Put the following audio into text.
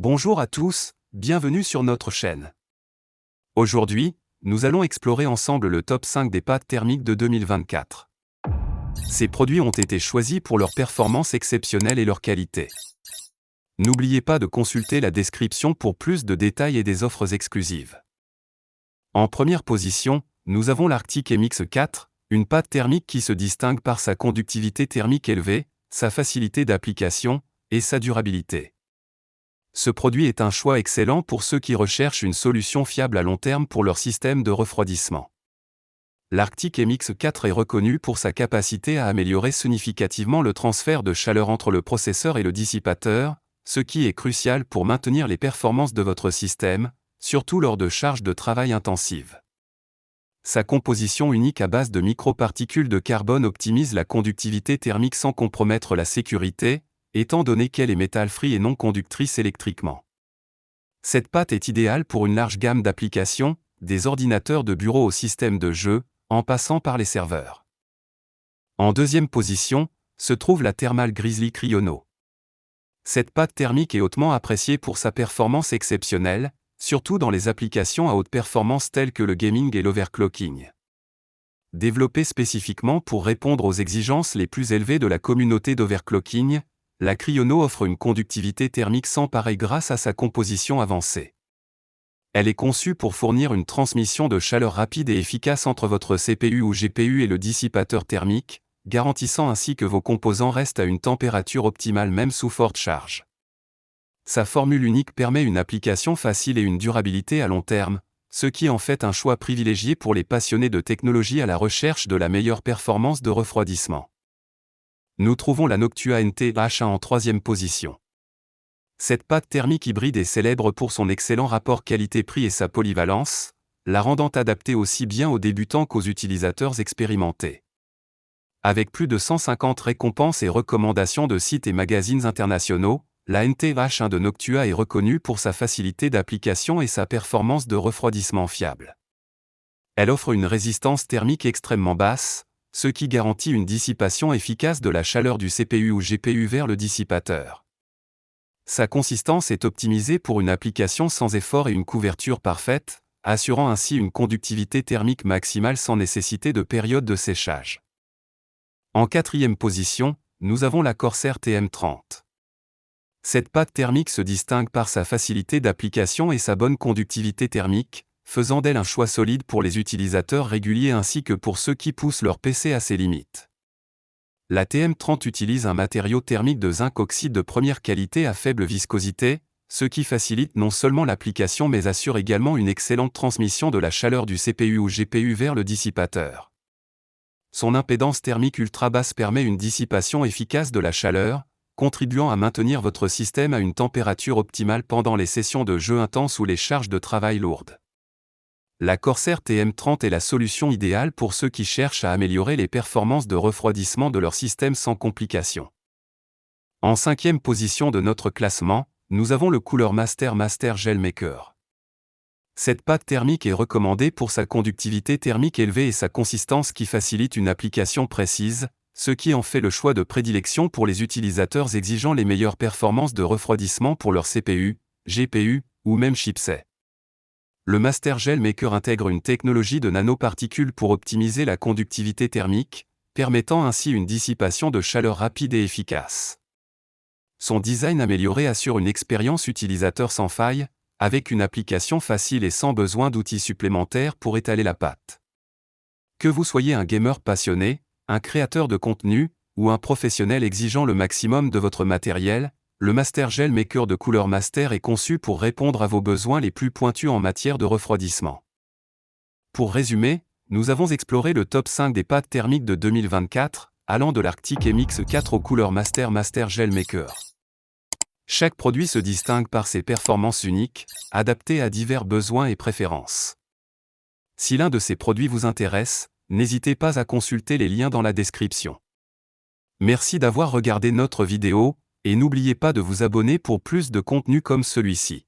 Bonjour à tous, bienvenue sur notre chaîne. Aujourd'hui, nous allons explorer ensemble le top 5 des pâtes thermiques de 2024. Ces produits ont été choisis pour leur performance exceptionnelle et leur qualité. N'oubliez pas de consulter la description pour plus de détails et des offres exclusives. En première position, nous avons l'Arctic MX 4, une pâte thermique qui se distingue par sa conductivité thermique élevée, sa facilité d'application et sa durabilité. Ce produit est un choix excellent pour ceux qui recherchent une solution fiable à long terme pour leur système de refroidissement. L'Arctic MX 4 est reconnu pour sa capacité à améliorer significativement le transfert de chaleur entre le processeur et le dissipateur, ce qui est crucial pour maintenir les performances de votre système, surtout lors de charges de travail intensives. Sa composition unique à base de microparticules de carbone optimise la conductivité thermique sans compromettre la sécurité, étant donné qu'elle est métal-free et non conductrice électriquement. Cette pâte est idéale pour une large gamme d'applications, des ordinateurs de bureau au système de jeu, en passant par les serveurs. En deuxième position, se trouve la Thermal Grizzly Cryono. Cette pâte thermique est hautement appréciée pour sa performance exceptionnelle, surtout dans les applications à haute performance telles que le gaming et l'overclocking. Développée spécifiquement pour répondre aux exigences les plus élevées de la communauté d'overclocking, la Cryono offre une conductivité thermique sans pareil grâce à sa composition avancée. Elle est conçue pour fournir une transmission de chaleur rapide et efficace entre votre CPU ou GPU et le dissipateur thermique, garantissant ainsi que vos composants restent à une température optimale même sous forte charge. Sa formule unique permet une application facile et une durabilité à long terme, ce qui en fait un choix privilégié pour les passionnés de technologie à la recherche de la meilleure performance de refroidissement. Nous trouvons la Noctua NT-H1 en troisième position. Cette pâte thermique hybride est célèbre pour son excellent rapport qualité-prix et sa polyvalence, la rendant adaptée aussi bien aux débutants qu'aux utilisateurs expérimentés. Avec plus de 150 récompenses et recommandations de sites et magazines internationaux, la NT-H1 de Noctua est reconnue pour sa facilité d'application et sa performance de refroidissement fiable. Elle offre une résistance thermique extrêmement basse, ce qui garantit une dissipation efficace de la chaleur du CPU ou GPU vers le dissipateur. Sa consistance est optimisée pour une application sans effort et une couverture parfaite, assurant ainsi une conductivité thermique maximale sans nécessité de période de séchage. En quatrième position, nous avons la Corsair TM30. Cette pâte thermique se distingue par sa facilité d'application et sa bonne conductivité thermique, faisant d'elle un choix solide pour les utilisateurs réguliers ainsi que pour ceux qui poussent leur PC à ses limites. La TM30 utilise un matériau thermique de zinc oxyde de première qualité à faible viscosité, ce qui facilite non seulement l'application mais assure également une excellente transmission de la chaleur du CPU ou GPU vers le dissipateur. Son impédance thermique ultra basse permet une dissipation efficace de la chaleur, contribuant à maintenir votre système à une température optimale pendant les sessions de jeu intenses ou les charges de travail lourdes. La Corsair TM30 est la solution idéale pour ceux qui cherchent à améliorer les performances de refroidissement de leur système sans complications. En cinquième position de notre classement, nous avons le Cooler Master Gel Maker. Cette pâte thermique est recommandée pour sa conductivité thermique élevée et sa consistance qui facilite une application précise, ce qui en fait le choix de prédilection pour les utilisateurs exigeant les meilleures performances de refroidissement pour leur CPU, GPU ou même chipset. Le Master Gel Maker intègre une technologie de nanoparticules pour optimiser la conductivité thermique, permettant ainsi une dissipation de chaleur rapide et efficace. Son design amélioré assure une expérience utilisateur sans faille, avec une application facile et sans besoin d'outils supplémentaires pour étaler la pâte. Que vous soyez un gamer passionné, un créateur de contenu, ou un professionnel exigeant le maximum de votre matériel, le Master Gel Maker de Cooler Master est conçu pour répondre à vos besoins les plus pointus en matière de refroidissement. Pour résumer, nous avons exploré le top 5 des pâtes thermiques de 2024, allant de l'Arctic MX 4 au Cooler Master Gel Maker. Chaque produit se distingue par ses performances uniques, adaptées à divers besoins et préférences. Si l'un de ces produits vous intéresse, n'hésitez pas à consulter les liens dans la description. Merci d'avoir regardé notre vidéo, et n'oubliez pas de vous abonner pour plus de contenu comme celui-ci.